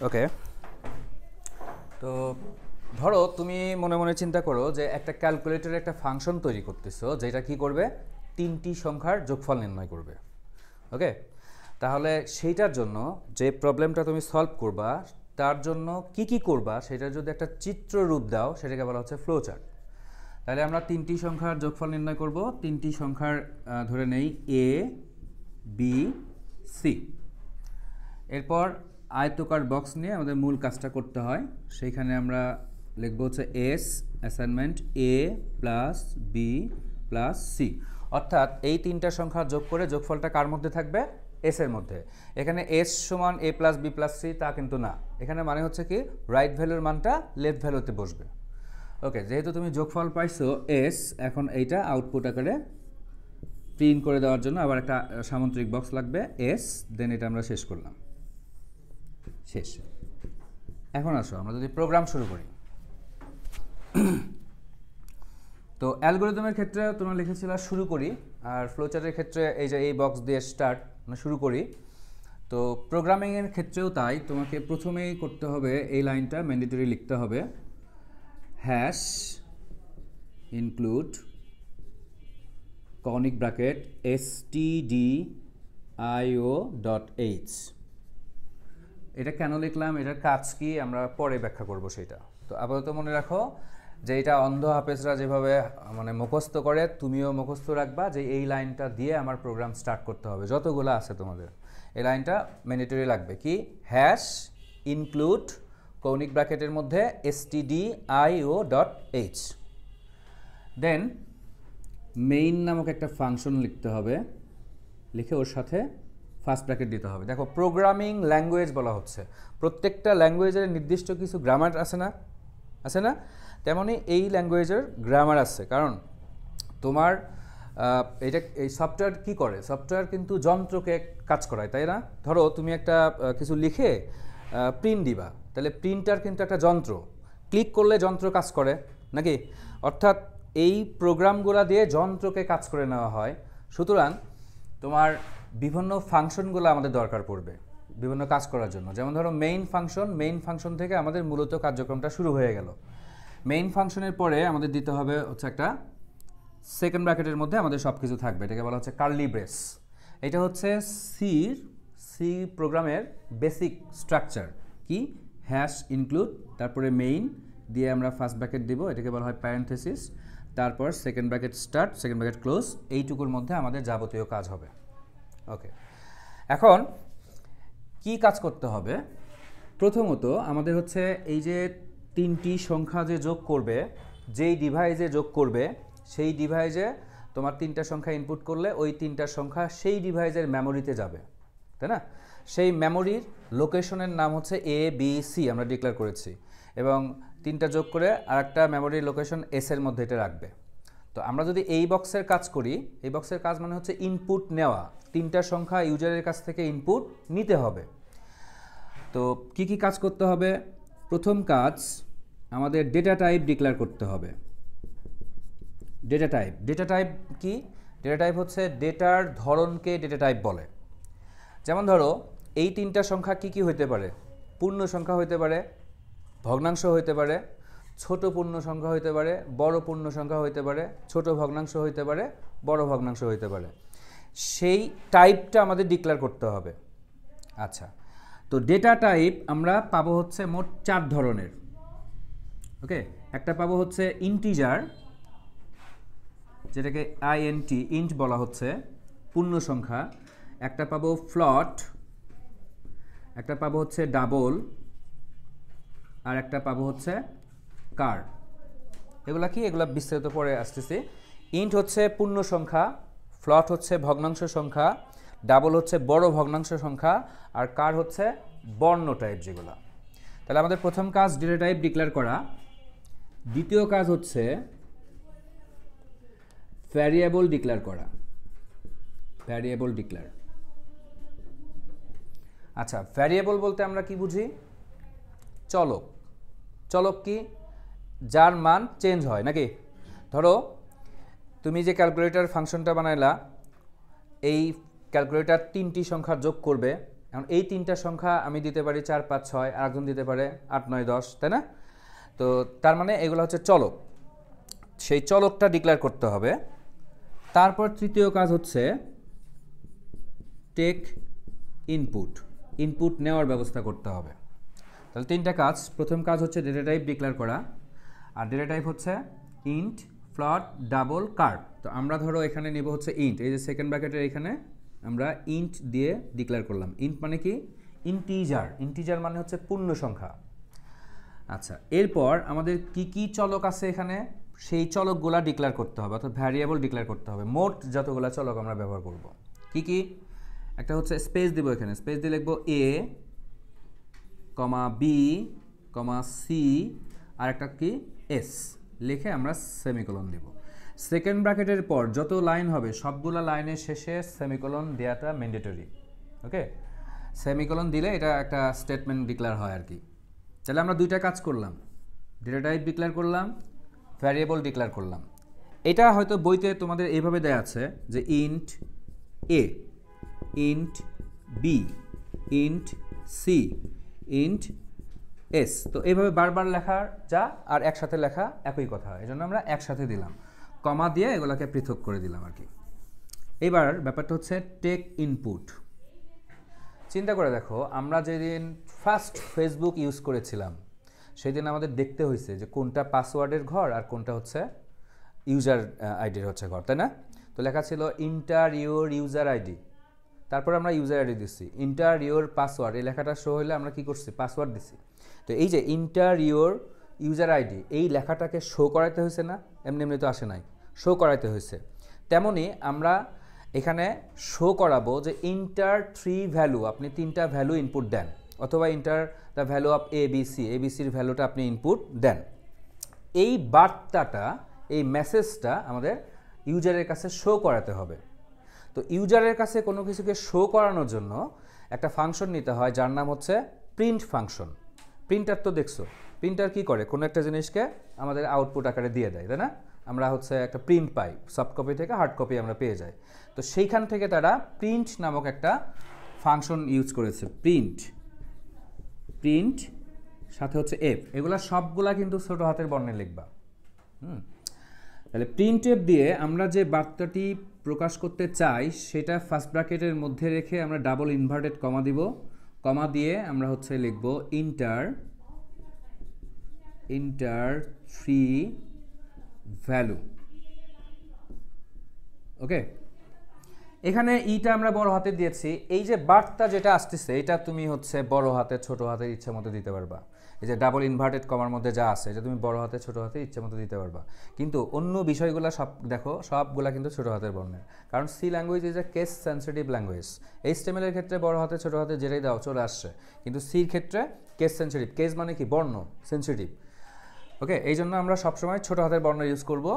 ওকে, তো ধরো তুমি মনে মনে চিন্তা করো যে একটা ক্যালকুলেটরে একটা ফাংশন তৈরি করতেছো যেটা কি করবে, তিনটি সংখ্যার যোগফল নির্ণয় করবে। ওকে, তাহলে সেইটার জন্য যে প্রবলেমটা তুমি সলভ করবা তার জন্য কি কি করবা সেটা যদি একটা চিত্র রূপ দাও সেটাকে বলা হচ্ছে ফ্লো চার্ট। তাহলে আমরা তিনটি সংখ্যার যোগফল নির্ণয় করব। তিনটি সংখ্যার ধরে নেই এ, বি, সি। এরপর আয়তকার বক্স নিয়ে আমাদের মূল কাজটা করতে হয়। সেইখানে আমরা লিখব হচ্ছে এস অ্যাসাইনমেন্ট এ প্লাস বি প্লাস সি, অর্থাৎ এই তিনটা সংখ্যা যোগ করে যোগফলটা কার মধ্যে থাকবে, এস এর মধ্যে। এখানে এস সমান এ প্লাস বি প্লাস সি তা কিন্তু না, এখানে মানে হচ্ছে কি রাইট ভ্যালুর মানটা লেফট ভ্যালুতে বসবে। ওকে, যেহেতু তুমি যোগফল পাইছো এস, এখন এইটা আউটপুট আকারে প্রিন্ট করে দেওয়ার জন্য আবার একটা সামন্ত্রিক বক্স লাগবে এস, দেন এটা আমরা শেষ করলাম। শেষ। এখন আসো আমরা যদি প্রোগ্রাম শুরু করি। তো অ্যালগরিদমের ক্ষেত্রে তোমরা লিখেছিল শুরু করি, আর ফ্লোচার্টের ক্ষেত্রে এই যে এই বক্স দিয়ে স্টার্ট মানে শুরু করি। তো প্রোগ্রামিংয়ের ক্ষেত্রেও তাই, তোমাকে প্রথমেই করতে হবে এই লাইনটা ম্যান্ডেটরি লিখতে হবে, hash include conic bracket stdio.h। এটা কেন লিখলাম, এটার কাজ কি আমরা পরে ব্যাখ্যা করব সেটা। তো আপাতত মনে রাখো যে এটা অন্ধ হাফেজরা যেভাবে মানে মুখস্থ করে তুমিও মুখস্থ রাখবা যে এই লাইনটা দিয়ে আমার প্রোগ্রাম স্টার্ট করতে হবে। যতগুলো আছে তোমাদের এই লাইনটা ম্যান্ডেটরি লাগবে, কি হ্যাশ ইনক্লুড কৌণিক ব্র্যাকেটের মধ্যে stdio.h। দেন মেইন নামক একটা ফাংশন লিখতে হবে, লিখে ওর সাথে ফার্স্ট ব্র্যাকেট দিতে হবে। দেখো প্রোগ্রামিং ল্যাঙ্গুয়েজ বলা হচ্ছে, প্রত্যেকটা ল্যাঙ্গুয়েজের নির্দিষ্ট কিছু গ্রামার আছে না, তেমনই এই ল্যাঙ্গুয়েজের গ্রামার আছে। কারণ তোমার এটা এই সফটওয়্যার কি করে, সফটওয়্যার কিন্তু যন্ত্রকে কাজ করায়, তাই না? ধরো তুমি একটা কিছু লিখে প্রিন্ট দিবা, তাহলে প্রিন্টার কিন্তু একটা যন্ত্র, ক্লিক করলে যন্ত্র কাজ করে নাকি? অর্থাৎ এই প্রোগ্রামগুলো দিয়ে যন্ত্রকে কাজ করে নেওয়া হয়। সুতরাং তোমার বিভিন্ন ফাংশনগুলো আমাদের দরকার পড়বে বিভিন্ন কাজ করার জন্য। যেমন ধরো মেইন ফাংশন থেকে আমাদের মূলত কার্যক্রমটা শুরু হয়ে গেল। মেইন ফাংশনের পরে আমাদের দিতে হবে হচ্ছে একটা সেকেন্ড ব্র্যাকেটের মধ্যে আমাদের সব কিছু থাকবে, এটাকে বলা হচ্ছে কার্লি ব্রেস। এটা হচ্ছে সি প্রোগ্রামের বেসিক স্ট্রাকচার, কি হ্যাশ ইনক্লুড তারপরে মেইন দিয়ে আমরা ফার্স্ট ব্র্যাকেট দিব, এটাকে বলা হয় প্যারেনথেসিস, তারপর second bracket start, second bracket close. এইটুকুর মধ্যে আমাদের যাবতীয় কাজ হবে। ওকে, এখন কি কাজ করতে হবে? প্রথমত আমাদের হচ্ছে এই যে তিনটি সংখ্যা যে যোগ করবে, যেই ডিভাইসে যোগ করবে সেই ডিভাইসে তোমার তিনটা সংখ্যা ইনপুট করলে ওই তিনটা সংখ্যা সেই ডিভাইসের মেমোরিতে যাবে, তাই না? সেই মেমোরির লোকেশনের নাম হচ্ছে এ বি সি আমরা ডিক্লেয়ার করেছি, এবং তিনটা যোগ করে আর একটা মেমোরির লোকেশন এস এর মধ্যে এটা রাখবে। তো আমরা যদি এই বক্সের কাজ করি, এই বক্সের কাজ মানে হচ্ছে ইনপুট নেওয়া, তিনটা সংখ্যা ইউজারের কাছ থেকে ইনপুট নিতে হবে। তো কি কি কাজ করতে হবে? প্রথম কাজ আমাদের ডেটা টাইপ ডিক্লেয়ার করতে হবে। ডেটা টাইপ কি? ডেটা টাইপ হচ্ছে ডেটার ধরনকে ডেটা টাইপ বলে। যেমন ধরো এই তিনটা সংখ্যা কি কি হইতে পারে? পূর্ণ সংখ্যা হইতে পারে, ভগ্নাংশ হইতে পারে, ছোট পূর্ণ সংখ্যা হইতে পারে, বড় পূর্ণ সংখ্যা হইতে পারে, ছোট ভগ্নাংশ হইতে পারে, বড় ভগ্নাংশ হইতে পারে। সেই টাইপটা আমাদের ডিক্লেয়ার করতে হবে। আচ্ছা, তো ডেটা টাইপ আমরা পাবো হচ্ছে মোট 4 ধরনের। ওকে, একটা পাবো হচ্ছে ইন্টিজার, যেটাকে ইন্ট বলা হচ্ছে, পূর্ণ সংখ্যা। একটা পাবো ফ্লট, একটা পাবো হচ্ছে ডাবল, আর একটা পাবো হচ্ছে কার। এগুলা কি? এগুলা বিস্তারিত পরে আসতেছি। ইন্ট হচ্ছে পূর্ণ সংখ্যা, ফ্লট হচ্ছে ভগ্নাংশ সংখ্যা, ডাবল হচ্ছে বড় ভগ্নাংশ সংখ্যা, আর কার হচ্ছে বর্ণ টাইপ যেগুলো। তাহলে আমাদের প্রথম কাজ ডেটা টাইপ ডিক্লেয়ার করা। দ্বিতীয় কাজ হচ্ছে ভ্যারিয়েবল ডিক্লেয়ার করা, ভ্যারিয়েবল ডিক্লেয়ার। আচ্ছা, ভ্যারিয়েবল বলতে আমরা কি বুঝি? চলক। চলক কি? যার মান চেঞ্জ হয় নাকি? ধরো তুমি যে ক্যালকুলেটর ফাংশনটা বানাইলা, এই ক্যালকুলেটর তিনটি সংখ্যা যোগ করবে, এখন এই তিনটা সংখ্যা আমি দিতে পারি 4 5 6, আর একজন দিতে পারে 8 9 10, তাই না? তো তার মানে এগুলো হচ্ছে চলক, সেই চলকটা ডিক্লেয়ার করতে হবে। তারপর তৃতীয় কাজ হচ্ছে টেক ইনপুট, ইনপুট নেওয়ার ব্যবস্থা করতে হবে। তাহলে তিনটা কাজ। প্রথম কাজ হচ্ছে ডেটা টাইপ ডিক্লেয়ার করা, আর ডেটা টাইপ হচ্ছে ইন্ট, ফ্লোট, ডাবল, কার্ভ। তো আমরা ধরো এখানে নিব হচ্ছে ইন্ট, এই যে সেকেন্ড ব্র্যাকেটের এখানে আমরা ইন্ট দিয়ে ডিক্লেয়ার করলাম। ইন্ট মানে কি? ইন্টিজার। ইন্টিজার মানে হচ্ছে পূর্ণ সংখ্যা। আচ্ছা, এরপর আমাদের কি কি চলক আছে এখানে, সেই চলকগুলা ডিক্লেয়ার করতে হবে, অর্থাৎ ভ্যারিয়েবল ডিক্লেয়ার করতে হবে। মোট যতগুলা চলক আমরা ব্যবহার করব কি কি? একটা হচ্ছে স্পেস দিব, এখানে স্পেস দিয়ে লিখবো এ কমা বি কমা সি, আর একটা কি এস, লিখে আমরা সেমিকোলন দিব। সেকেন্ড ব্র্যাকেটের পর যত লাইন হবে সবগুলা লাইনের শেষে সেমিকোলন দেওয়াটা ম্যান্ডেটরি। ওকে, সেমিকোলন দিলে এটা একটা স্টেটমেন্ট ডিক্লেয়ার হয় আর কি। তাহলে আমরা দুইটা কাজ করলাম, ডেটা টাইপ ডিক্লেয়ার করলাম, ভ্যারিয়েবল ডিক্লেয়ার করলাম। এটা হয়তো বইতে তোমাদের এইভাবে দেয়া আছে যে int A, int B, int C, int S. তো এইভাবে বারবার লেখা যা আর একসাথে লেখা একই কথা, এই জন্য আমরা একসাথে দিলাম, কমা দিয়ে এগুলোকে পৃথক করে দিলাম আর কি। এবার ব্যাপারটা হচ্ছে টেক ইনপুট। চিন্তা করে দেখো, আমরা যেদিন ফার্স্ট ফেসবুক ইউজ করেছিলাম সেদিন আমাদের দেখতে হয়েছে যে কোনটা পাসওয়ার্ডের ঘর আর কোনটা হচ্ছে ইউজার আইডির হচ্ছে ঘর, তাই না? তো লেখা ছিল ইন্টার ইউর ইউজার আইডি, তারপর আমরা ইউজার আইডি দিচ্ছি। ইন্টার ইউর পাসওয়ার্ড, এই লেখাটা শো হলে আমরা কি করছি? পাসওয়ার্ড দিচ্ছি। তো এই যে ইন্টার ইউর ইউজার আইডি, এই লেখাটাকে শো করাইতে হয়েছে না? এমনি এমনি তো আসে নাই, শো করাইতে হয়েছে। তেমনি আমরা এখানে শো করাবো যে ইন্টার 3 ভ্যালু, আপনি 3টা ভ্যালু ইনপুট দেন, অথবা enter the value of ABC, এবিসির ভ্যালুটা আপনি ইনপুট দেন। এই বার্তাটা, এই মেসেজটা আমাদের ইউজারের কাছে শো করাতে হবে। তো ইউজারের কাছে কোনো কিছুকে শো করানোর জন্য একটা ফাংশন নিতে হয় যার নাম হচ্ছে প্রিন্ট ফাংশন। প্রিন্টার তো দেখছো, প্রিন্টার কি করে? কোনো একটা জিনিসকে আমাদের আউটপুট আকারে দিয়ে দেয়, তাই না? আমরা হচ্ছে একটা প্রিন্ট পাই, সফট কপি থেকে হার্ড কপি আমরা পেয়ে যাই। তো সেইখান থেকে তারা প্রিন্ট নামক একটা ফাংশন ইউজ করেছে। প্রিন্ট, প্রিন্ট সাথে হচ্ছে এফ, এগুলা সবগুলা কিন্তু ছোট হাতের বর্ণে লিখবা। তাহলে প্রিন্ট এফ দিয়ে আমরা যে বার্তাটি প্রকাশ করতে চাই সেটা ফার্স্ট ব্র্যাকেটের মধ্যে রেখে আমরা ডাবল ইনভার্টেড কমা দিব, কমা দিয়ে আমরা হচ্ছে লিখব ইন্টার 3 ভ্যালু। ওকে, এখানে ইটা আমরা বড় হাতে দিয়েছি। এই যে বার্তা যেটা আসতেছে এটা তুমি হচ্ছে বড় হাতে ছোট হাতের ইচ্ছা মতো দিতে পারবা। এই যে ডাবল ইনভার্টেড কমার মধ্যে যা আছে এটা তুমি বড় হাতে ছোট হাতে ইচ্ছা মতো দিতে পারবা, কিন্তু অন্য বিষয়গুলো সব দেখো সবগুলা কিন্তু ছোট হাতের বর্ণের, কারণ C language is a case sensitive language. HTML এর ক্ষেত্রে বড় হাতে ছোট হাতে যেটাই দাও চলে আসছে, কিন্তু সির ক্ষেত্রে কেস সেন্সিটিভ। কেস মানে কি? বর্ণ, সেন্সিটিভ। ওকে, এই জন্য আমরা সবসময় ছোট হাতের বর্ণ ইউজ করব।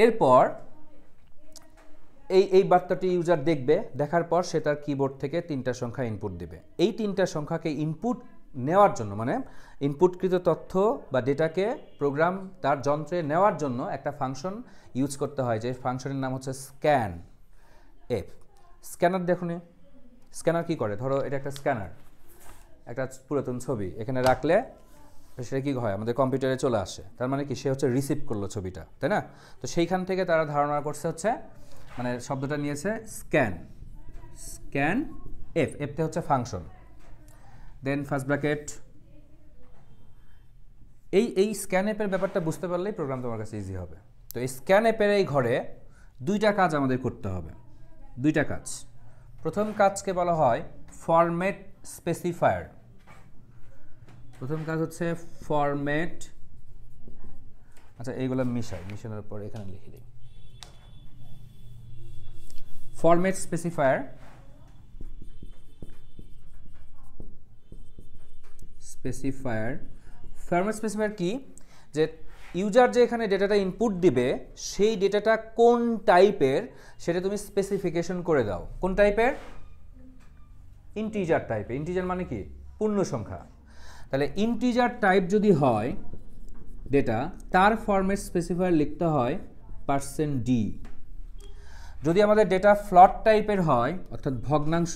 এরপর এই বার্তাটি ইউজার দেখবে, দেখার পর সে তার কিবোর্ড থেকে 3টা সংখ্যা ইনপুট দেবে। এই 3টা সংখ্যাকে ইনপুট নেওয়ার জন্য, মানে ইনপুটকৃত তথ্য বা ডেটাকে প্রোগ্রাম তার যন্ত্রে নেওয়ার জন্য একটা ফাংশন ইউজ করতে হয়, যে ফাংশনের নাম হচ্ছে স্ক্যান এফ। স্ক্যানার দেখুনি, স্ক্যানার কি করে? ধরো এটা একটা স্ক্যানার, একটা পুরাতন ছবি এখানে রাখলে সেটা কি হয়? আমাদের কম্পিউটারে চলে আসে। তার মানে কি? সে হচ্ছে রিসিভ করলো ছবিটা, তাই না? তো সেইখান থেকে তারা ধারণা করছে হচ্ছে, মানে শব্দটা নিয়েছে স্ক্যান, স্ক্যান এফ, এফতে হচ্ছে ফাংশন। দেন ফার্স্ট ব্র্যাকেট। এই স্ক্যান অ্যাপের ব্যাপারটা বুঝতে পারলেই প্রোগ্রাম তোমার কাছে ইজি হবে। তো এই স্ক্যান অ্যাপের এই ঘরে 2টা কাজ আমাদের করতে হবে, 2টা কাজ। প্রথম কাজকে বলা হয় ফরম্যাট স্পেসিফায়ার। প্রথম কাজ হচ্ছে ফরম্যাট, আচ্ছা এইগুলো মিশানোর পর এখানে লিখে দিই ফরম্যাট স্পেসিফায়ার। ফরম্যাট স্পেসিফায়ার কি? যে ইউজার যে এখানে ডেটাটা ইনপুট দিবে সেই ডেটাটা কোন টাইপের সেটা তুমি স্পেসিফিকেশন করে দাও। কোন টাইপের? ইন্টিজার টাইপের। ইন্টিজার মানে কি? পূর্ণ সংখ্যা। তাহলে ইন্টিজার টাইপ যদি হয় ডেটা, তার ফরম্যাট স্পেসিফায়ার লিখতে হয় %d। যদি আমাদের ডেটা ফ্লট টাইপের হয় অর্থাৎ ভগ্নাংশ,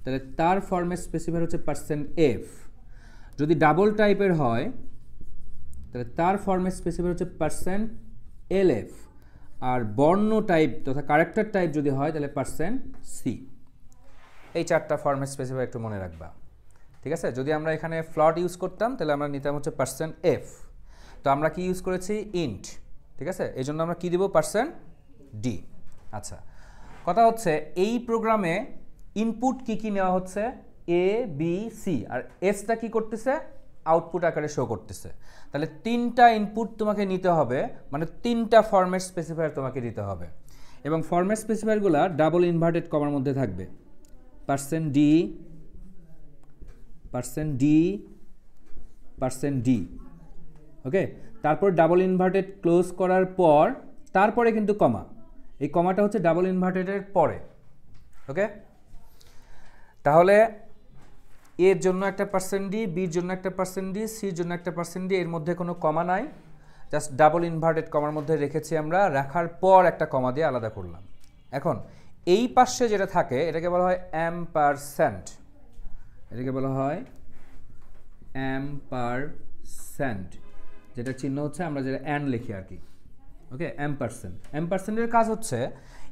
তাহলে তার ফরম্যাট স্পেসিফায়ার হচ্ছে %f। যদি ডাবল টাইপের হয় তাহলে তার ফরম্যাট স্পেসিফায়ার হচ্ছে %lf। আর বর্ণ টাইপ তথা ক্যারেক্টার টাইপ যদি হয় তাহলে %c। এই চারটা ফরম্যাট স্পেসিফায়ার একটু মনে রাখবা, ঠিক আছে? যদি আমরা এখানে ফ্লট ইউজ করতাম তাহলে আমরা নিতাম হচ্ছে %f। তো আমরা কি ইউজ করেছি? ইন্ট, ঠিক আছে? এই জন্য আমরা কি দিব? %d। আচ্ছা, কথা হচ্ছে এই প্রোগ্রামে ইনপুট কি কি নেওয়া হচ্ছে? a b c, আর এসটা কি করতেছে? আউটপুট আকারে শো করতেছে। তাহলে তিনটা ইনপুট তোমাকে নিতে হবে, মানে তিনটা ফরম্যাট স্পেসিফায়ার তোমাকে দিতে হবে, এবং ফরম্যাট স্পেসিফায়ারগুলো ডাবল ইনভার্টেড কমার মধ্যে থাকবে। %d, %d, ওকে। তারপর ডাবল ইনভার্টেড ক্লোজ করার পর তারপরে কিন্তু কমা, এই কমাটা হচ্ছে ডাবল ইনভার্টেডের পরে, ওকে। তাহলে এর জন্য একটা %d, বির জন্য একটা %d, সির জন্য একটা %d, এর মধ্যে কোনো কমা নাই, জাস্ট ডাবল ইনভার্টেড কমার মধ্যে রেখেছি আমরা, রাখার পর একটা কমা দিয়ে আলাদা করলাম। এখন এই পাশে যেটা থাকে এটাকে বলা হয় ampersand, এটাকে বলা হয় ampersand, যেটা চিহ্ন হচ্ছে আমরা যেটা অ্যান্ড লিখি আর কি, ওকে। অ্যাম্পারস্যান্ডের কাজ হচ্ছে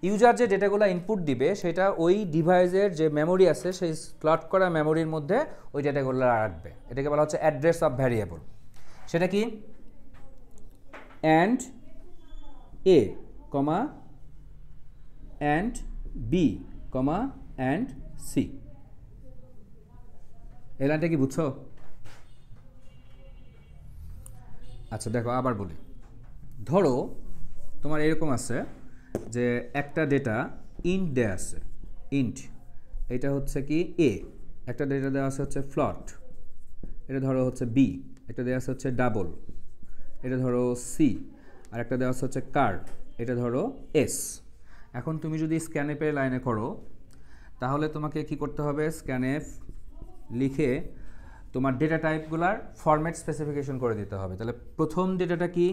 ইউজার যে ডেটাগুলো ইনপুট দিবে সেটা ওই ডিভাইসের যে মেমোরি আছে সেই স্লট করা মেমোরির মধ্যে ওই ডেটাগুলো রাখবে। এটাকে বলা হচ্ছে অ্যাড্রেস অফ ভ্যারিয়েবল। সেটা কি? And A comma and B comma and C. এই লাইনটা কি বুঝছো? আচ্ছা দেখো আবার বলি, ধরো তোমার এরকম আছে যে একটা ডেটা ইন্ট দেওয়া আছে, ইন্ট, এটা হচ্ছে কি এ, একটা ডেটা দেওয়া আছে হচ্ছে ফ্লট, এটা ধরো হচ্ছে বি, একটা দেওয়া আছে হচ্ছে ডাবল, এটা ধরো সি, আর একটা দেওয়া আছে হচ্ছে কার, এটা ধরো এস। এখন তুমি যদি স্ক্যানএফের লাইনে করো তাহলে তোমাকে কি করতে হবে? স্ক্যানএফ লিখে তোমার ডেটা টাইপগুলার ফরম্যাট স্পেসিফিকেশন করে দিতে হবে। তাহলে প্রথম ডেটাটা কি?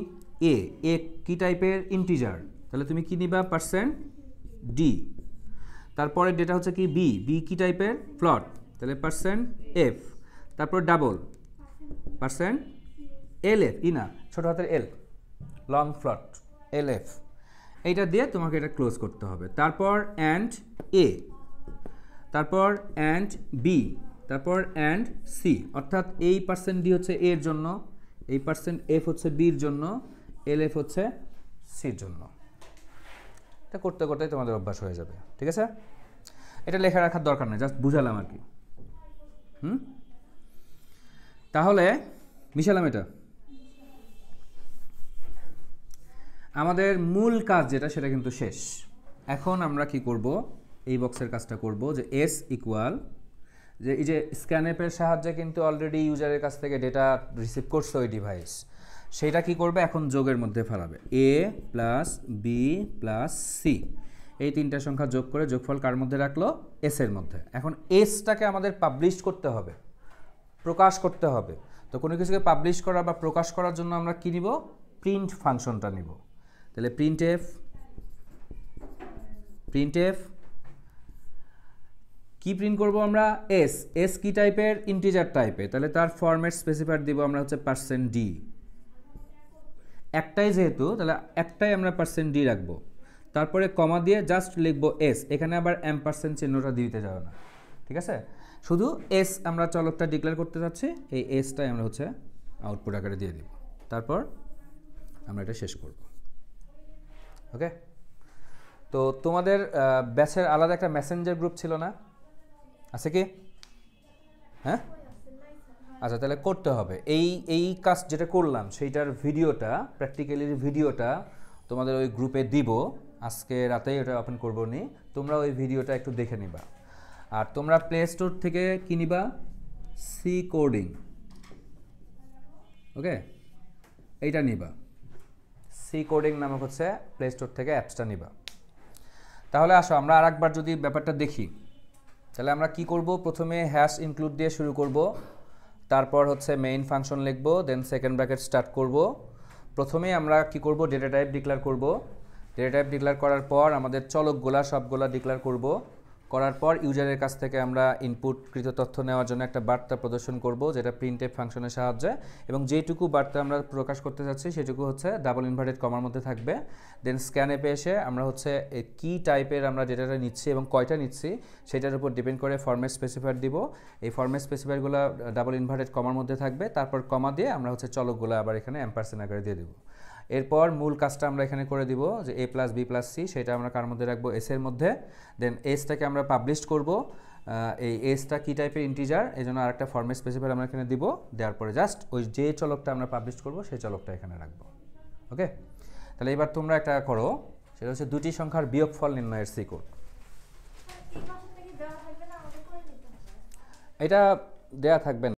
এ, এ কি টাইপের? ইন্টিজার, তাহলে তুমি কি নিবা? %d। তারপরে ডেটা হচ্ছে কি? বি, বি কি টাইপের? ফ্লট, তাহলে %f। তারপর ডাবল %lf, ই না ছোট হাতের এল, লং ফ্লট lf, এইটা দিয়ে তোমাকে এটা ক্লোজ করতে হবে। তারপর অ্যান্ড এ, তারপর অ্যান্ড বি, তারপর অ্যান্ড সি, অর্থাৎ এই %d হচ্ছে এর জন্য, এই %f হচ্ছে বির জন্য, lf হচ্ছে সির জন্য। এটা করতে করতে তোমাদের অভ্যাস হয়ে যাবে, ঠিক আছে? এটা লেখা রাখার দরকার নেই, জাস্ট বুঝালাম আর কি। তাহলে মিশালাম এটা। আমাদের মূল কাজ যেটা সেটা কিন্তু শেষ। এখন আমরা কি করব? এই বক্সের কাজটা করব, যে এস ইকুয়াল, যে এই যে স্ক্যানএফের সাহায্যে কিন্তু অলরেডি ইউজারের কাছ থেকে ডেটা রিসিভ করছে ওই ডিভাইস, সেটা কি করবে? এখন যোগের মধ্যে ফেলাবে, এ প্লাস বি প্লাস সি, এই তিনটা সংখ্যা যোগ করে যোগফল কার মধ্যে রাখলো? এস এর মধ্যে। এখন এসটাকে আমাদের পাবলিশ করতে হবে, প্রকাশ করতে হবে। তো কোনো কিছুকে পাবলিশ করা বা প্রকাশ করার জন্য আমরা কি নিব? প্রিন্ট ফাংশনটা নিব। তাহলে প্রিন্টএফ কি প্রিন্ট করব আমরা? এস, এস কি টাইপের? ইন্টিজার টাইপের, তাহলে তার ফরম্যাট স্পেসিফায়ার দিব আমরা হচ্ছে %d। একটাই যেহেতু, তাহলে একটাই আমরা %d রাখবো, তারপরে কমা দিয়ে জাস্ট লিখবো এস, এখানে আবার অ্যাম্পারস্যান্ড চিহ্নটা দিতে যাবে না, ঠিক আছে? শুধু এস আমরা চলকটা ডিক্লেয়ার করতে যাচ্ছি, এই এসটাই আমরা হচ্ছে আউটপুট আকারে দিয়ে দিব, তারপর আমরা এটা শেষ করব, ওকে। তো তোমাদের ব্যাচের আলাদা একটা মেসেঞ্জার গ্রুপ ছিল না? আছে কি? হ্যাঁ, আচ্ছা, তাহলে করতে হবে এই কাজ যেটা করলাম সেইটার ভিডিওটা, প্র্যাকটিক্যালির ভিডিওটা তোমাদের ওই গ্রুপে দিব। আজকে রাতেই ওটা ওপেন করবো নি, তোমরা ওই ভিডিওটা একটু দেখে নিবা। আর তোমরা প্লে স্টোর থেকে কি নিবা? সি কোডিং, ওকে, এইটা নিবা। সি কোডিং নামক হচ্ছে প্লে স্টোর থেকে অ্যাপসটা নিবা। তাহলে আসো আমরা আরেকবার যদি ব্যাপারটা দেখি, তাহলে আমরা কি করব? প্রথমে হ্যাশ ইনক্লুড দিয়ে শুরু করব, তারপর হচ্ছে মেইন ফাংশন লিখব, দেন সেকেন্ড ব্র্যাকেট স্টার্ট করব। প্রথমে আমরা কি করব? ডেটা টাইপ ডিক্লেয়ার করব। ডেটা টাইপ ডিক্লেয়ার করার পর আমাদের চলকগুলা সবগুলা ডিক্লেয়ার করব, করার পর ইউজারের কাছ থেকে আমরা ইনপুটকৃত তথ্য নেওয়ার জন্য একটা বার্তা প্রদর্শন করব, যেটা প্রিন্টএফ ফাংশনের সাহায্যে, এবং যেটুকু বার্তা আমরা প্রকাশ করতে যাচ্ছি সেটুকু হচ্ছে ডাবল ইনভার্টেড কমার মধ্যে থাকবে। দেন স্ক্যানএপে এসে আমরা হচ্ছে কি টাইপের আমরা ডেটাটা নিচ্ছি এবং কয়টা নিচ্ছি সেটার উপর ডিপেন্ড করে ফরম্যাট স্পেসিফায়ার দিব। এই ফরম্যাট স্পেসিফায়ারগুলো ডাবল ইনভার্টেড কমার মধ্যে থাকবে, তারপর কমা দিয়ে আমরা হচ্ছে চলকগুলো আবার এখানে অ্যাম্পারসেন্ট আকারে দিয়ে দেবো। এরপর মূল কাজটা আমরা এখানে করে দিব যে a plus B plus C, সেটা আমরা কার মধ্যে রাখবো, এস এর মধ্যে। দেন এসটাকে আমরা পাবলিশ করব, এই এসটা কি টাইপের ইন্টিজার, এই জন্য আরেকটা ফরম্যাট স্পেসিফায়ার আমরা এখানে দিব। দেওয়ার পরে জাস্ট ওই যে চলকটা আমরা পাবলিশ করব সেই চলকটা এখানে রাখবো। ওকে, তাহলে এবার তোমরা একটা করো, সেটা হচ্ছে দুটি সংখ্যার বিয়োগফল নির্ণয়ের সি কোড। এটা দেয়া থাকবে না।